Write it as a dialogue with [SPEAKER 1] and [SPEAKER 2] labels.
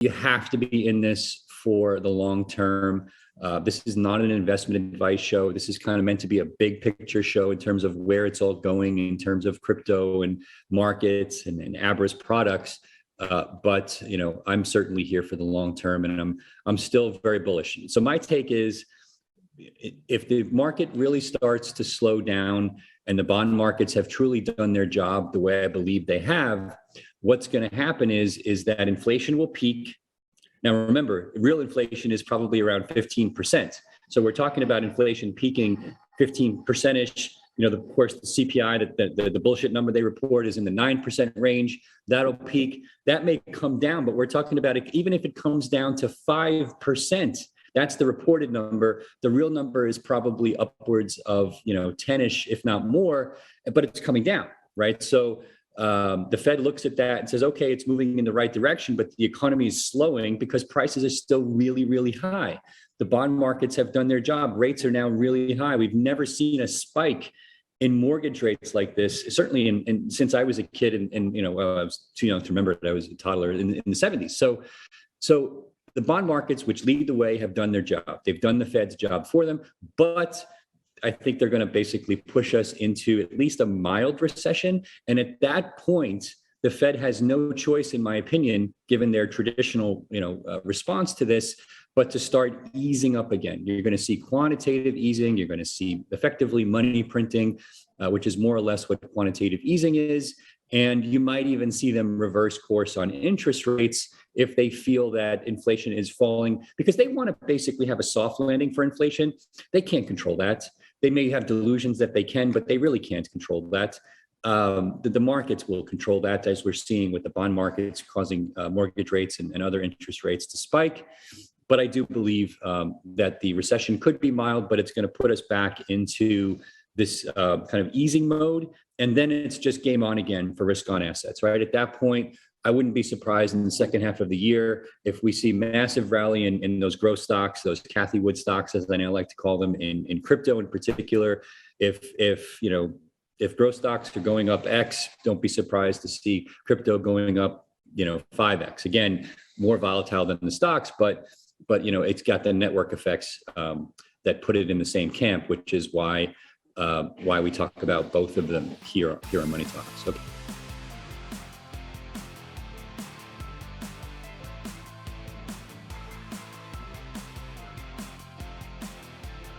[SPEAKER 1] You have to be in this for the long term. This is not an investment advice show. This is kind of meant to be a big picture show in terms of where it's all going in terms of crypto and markets and Abra's products. But I'm certainly here for the long term, and I'm still very bullish. So my take is, if the market really starts to slow down and the bond markets have truly done their job the way I believe they have, what's going to happen is that inflation will peak. Now, remember, real inflation is probably around 15%. So we're talking about inflation peaking 15%-ish. Of course, the CPI, the bullshit number they report, is in the 9% range. That'll peak. That may come down, but we're talking about it, even if it comes down to 5%. That's the reported number. The real number is probably upwards of 10-ish, if not more, but it's coming down, right? So the Fed looks at that and says, okay, it's moving in the right direction, but the economy is slowing because prices are still really, really high. The bond markets have done their job. Rates are now really high. We've never seen a spike in mortgage rates like this, certainly since I was a kid, and I was too young to remember that I was a toddler in the 70s. So the bond markets, which lead the way, have done their job. They've done the Fed's job for them, but I think they're going to basically push us into at least a mild recession. And at that point, the Fed has no choice, in my opinion, given their traditional, response to this, but to start easing up again. You're going to see quantitative easing. You're going to see effectively money printing, which is more or less what quantitative easing is. And you might even see them reverse course on interest rates if they feel that inflation is falling, because they want to basically have a soft landing for inflation. They can't control that. They may have delusions that they can, but they really can't control that. The markets will control that, as we're seeing with the bond markets causing mortgage rates and other interest rates to spike. But I do believe that the recession could be mild, but it's going to put us back into this kind of easing mode. And then it's just game on again for risk on assets, right? At that point, I wouldn't be surprised in the second half of the year if we see massive rally in those growth stocks, those Cathie Wood stocks, as I now like to call them, in crypto in particular. If growth stocks are going up X, don't be surprised to see crypto going up, 5X. Again, more volatile than the stocks, but it's got the network effects that put it in the same camp, which is why we talk about both of them here on Money Talks. Okay.